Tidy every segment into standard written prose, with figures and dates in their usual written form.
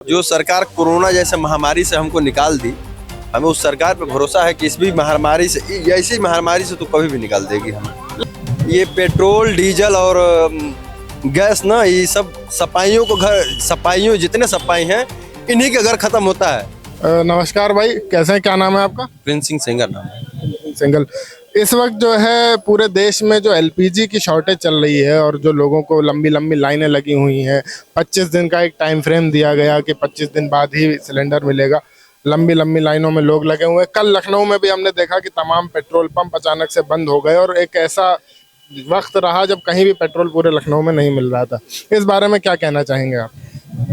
जो सरकार कोरोना जैसे महामारी से हमको निकाल दी, हमें उस सरकार पे भरोसा है कि इस भी महामारी से, ऐसी महामारी से तो कभी भी निकाल देगी हमें। ये पेट्रोल डीजल और गैस ना, ये सब सपाइयों को घर, सपाइयों जितने सपाई हैं इन्हीं के घर खत्म होता है। नमस्कार भाई, कैसे हैं? क्या नाम है आपका? प्रिंस सिंह सेंगर नाम है। सिंगल। इस वक्त जो है पूरे देश में जो एलपीजी की शॉर्टेज चल रही है और जो लोगों को लंबी लंबी लाइनें लगी हुई हैं, 25 दिन का एक टाइम फ्रेम दिया गया कि 25 दिन बाद ही सिलेंडर मिलेगा। लंबी लंबी लाइनों में लोग लगे हुए हैं। कल लखनऊ में भी हमने देखा कि तमाम पेट्रोल पंप अचानक से बंद हो गए और एक ऐसा वक्त रहा जब कहीं भी पेट्रोल पूरे लखनऊ में नहीं मिल रहा था। इस बारे में क्या कहना चाहेंगे आप?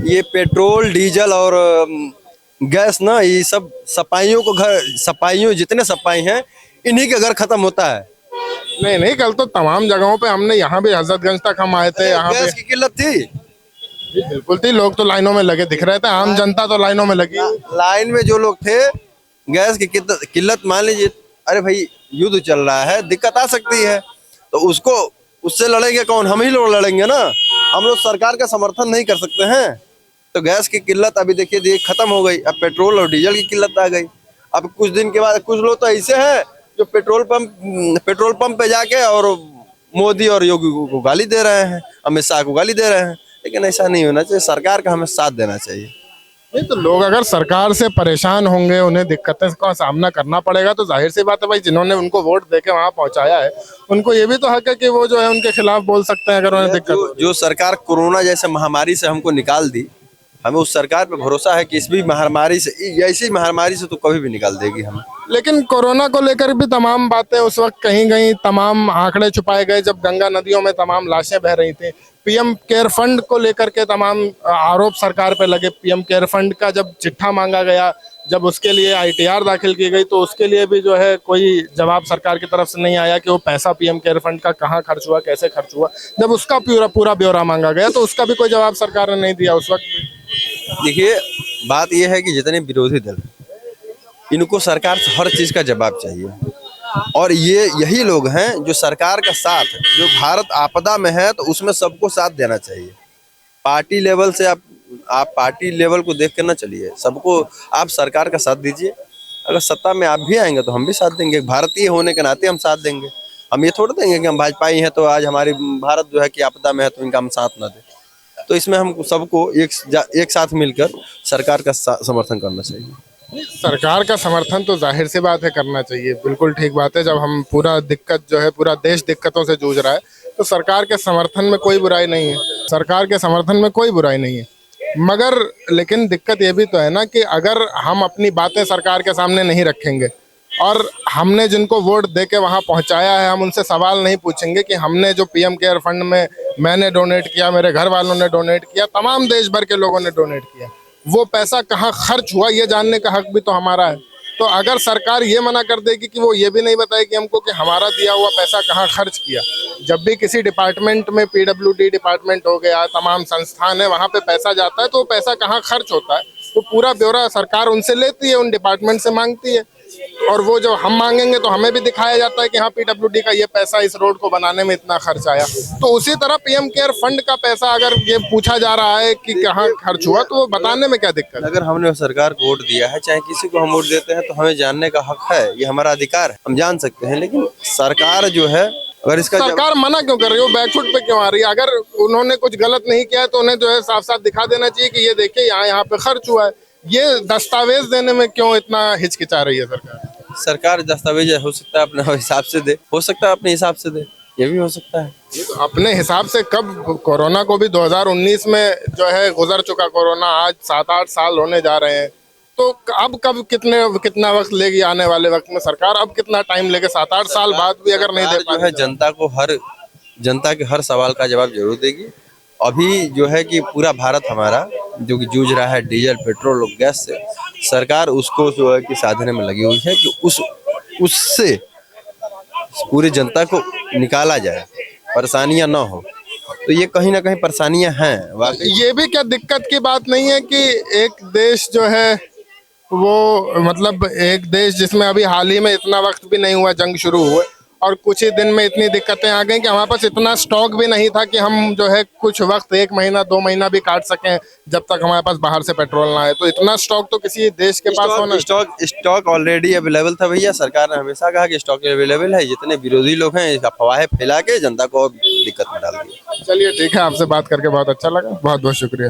ये पेट्रोल डीजल और गैस ना, ये सब सपाइयों को घर, सपाइयों जितने सपाई हैं इन्हीं के घर खत्म होता है। नहीं नहीं, कल तो तमाम जगहों पे हमने, यहाँ भी हजरतगंज तक हम आए थे, यहाँ पे गैस की किल्लत थी। जी बिल्कुल थी। लोग तो लाइनों में लगे दिख रहे थे, आम जनता तो लाइनों में लगी। लाइन में जो लोग थे, गैस की किल्लत मान लीजिए, अरे भाई युद्ध चल रहा है, दिक्कत आ सकती है, तो उसको उससे लड़ेंगे कौन? हम ही लोग लड़ेंगे ना। हम लोग सरकार का समर्थन नहीं कर सकते हैं। तो गैस की किल्लत अभी देखिए खत्म हो गई, अब पेट्रोल और डीजल की किल्लत आ गई। अब कुछ दिन के बाद कुछ लोग तो ऐसे हैं जो पेट्रोल पंप पे जाके और मोदी और योगी को गाली दे रहे हैं, अमित शाह को गाली दे रहे हैं। लेकिन ऐसा नहीं होना चाहिए, सरकार का हमें साथ देना चाहिए। नहीं तो लोग अगर सरकार से परेशान होंगे, उन्हें दिक्कतें का सामना करना पड़ेगा, तो जाहिर सी बात है भाई, जिन्होंने उनको वोट देके वहां पहुंचाया है उनको ये भी तो हक है कि वो जो है उनके खिलाफ बोल सकते हैं अगर उन्हें दिक्कत। जो सरकार कोरोना जैसे महामारी से हमको निकाल दी, हमें उस सरकार पे भरोसा है कि इस भी महामारी से, ऐसी महामारी से तो कभी भी निकाल देगी हमें। लेकिन कोरोना को लेकर भी तमाम बातें उस वक्त कहीं कहीं तमाम आंकड़े छुपाए गए जब गंगा नदियों में तमाम लाशें बह रही थी। पीएम केयर फंड को लेकर के तमाम आरोप सरकार पे लगे। पीएम केयर फंड का जब चिट्ठा मांगा गया, जब उसके लिए आईटीआर दाखिल की गई, तो उसके लिए भी जो है कोई जवाब सरकार की तरफ से नहीं आया कि वो पैसा पीएम केयर फंड का कहाँ खर्च हुआ, कैसे खर्च हुआ। जब उसका पूरा पूरा ब्यौरा मांगा गया तो उसका भी कोई जवाब सरकार ने नहीं दिया उस वक्त भी। देखिए, बात यह है कि जितने विरोधी दल, इनको सरकार से हर चीज का जवाब चाहिए, और ये यही लोग हैं जो सरकार का साथ, जो भारत आपदा में है तो उसमें सबको साथ देना चाहिए। पार्टी लेवल से आप पार्टी लेवल को देख कर ना चलिए, सबको आप सरकार का साथ दीजिए। अगर सत्ता में आप भी आएंगे तो हम भी साथ देंगे, भारतीय होने के नाते हम साथ देंगे। हम ये थोड़ा देंगे कि हम भाजपाई हैं तो आज हमारी भारत जो है कि आपदा में है तो इनका हम साथ ना दें। तो इसमें हम सबको एक साथ मिलकर सरकार का समर्थन करना चाहिए। सरकार का समर्थन तो जाहिर सी बात है करना चाहिए, बिल्कुल ठीक बात है। जब हम पूरा दिक्कत जो है, पूरा देश दिक्कतों से जूझ रहा है, तो सरकार के समर्थन में कोई बुराई नहीं है। सरकार के समर्थन में कोई बुराई नहीं है, मगर लेकिन दिक्कत ये भी तो है ना कि अगर हम अपनी बातें सरकार के सामने नहीं रखेंगे और हमने जिनको वोट दे के वहाँ पहुँचाया है, हम उनसे सवाल नहीं पूछेंगे कि हमने जो पीएम केयर फंड में मैंने डोनेट किया, मेरे घर वालों ने डोनेट किया, तमाम देश भर के लोगों ने डोनेट किया, वो पैसा कहाँ खर्च हुआ, ये जानने का हक भी तो हमारा है। तो अगर सरकार ये मना कर देगी कि वो ये भी नहीं बताएगी हमको कि हमारा दिया हुआ पैसा कहाँ खर्च किया। जब भी किसी डिपार्टमेंट में, पीडब्ल्यूडी डिपार्टमेंट हो गया, तमाम संस्थान है, वहाँ पे पैसा जाता है तो वो पैसा कहाँ खर्च होता है तो पूरा ब्यौरा सरकार उनसे लेती है, उन डिपार्टमेंट से मांगती है, और वो जो हम मांगेंगे तो हमें भी दिखाया जाता है कि हाँ पीडब्ल्यूडी का ये पैसा इस रोड को बनाने में इतना खर्च आया। तो उसी तरह पीएम केयर फंड का पैसा अगर ये पूछा जा रहा है कि कहाँ खर्च हुआ, तो वो बताने में क्या दिक्कत है? अगर हमने सरकार को वोट दिया है, चाहे किसी को हम वोट देते हैं, तो हमें जानने का हक है, ये हमारा अधिकार है, हम जान सकते हैं। लेकिन सरकार जो है, अगर इसका सरकार मना क्यों कर रही है, बैकफुट पे क्यों आ रही है? अगर उन्होंने कुछ गलत नहीं किया है तो उन्हें जो है साफ साफ दिखा देना चाहिए कि ये देखिए यहाँ पे खर्च हुआ है। ये दस्तावेज देने में क्यों इतना हिचकिचा रही है सरकार? सरकार दस्तावेज हो सकता है अपने हिसाब से दे, हो सकता है अपने हिसाब से दे, ये भी हो सकता है। तो अपने हिसाब से कब? कोरोना को भी 2019 में जो है गुजर चुका कोरोना, आज 7-8 साल होने जा रहे हैं, तो अब कब कितना वक्त लेगी आने वाले वक्त में सरकार? अब कितना टाइम लेके 7-8 साल बाद भी अगर नहीं दे जो है जनता के हर सवाल का जवाब जरूर देगी। अभी जो है कि पूरा भारत हमारा जो कि जूझ रहा है डीजल, पेट्रोल और गैस से, सरकार उसको जो है कि साधने में लगी हुई है कि उससे पूरी जनता को निकाला जाए, परेशानियां ना हो। तो ये कहीं ना कहीं परेशानियां हैं वाकई। ये भी क्या दिक्कत की बात नहीं है कि एक देश जो है वो, मतलब एक देश जिसमें अभी हाल ही में इतना वक्त भी नहीं हुआ जंग शुरू हुए, और कुछ ही दिन में इतनी दिक्कतें आ गई कि हमारे पास इतना स्टॉक भी नहीं था कि हम जो है कुछ वक्त 1 महीना 2 महीना भी काट सकें जब तक हमारे पास बाहर से पेट्रोल ना आए। तो इतना स्टॉक तो किसी देश के पास होना। स्टॉक ऑलरेडी अवेलेबल था भैया। सरकार ने हमेशा कहा कि स्टॉक अवेलेबल है। जितने विरोधी लोग हैं अफवाहें फैला के जनता को दिक्कत में डाल दिया। चलिए ठीक है, आपसे बात करके बहुत अच्छा लगा, बहुत बहुत शुक्रिया।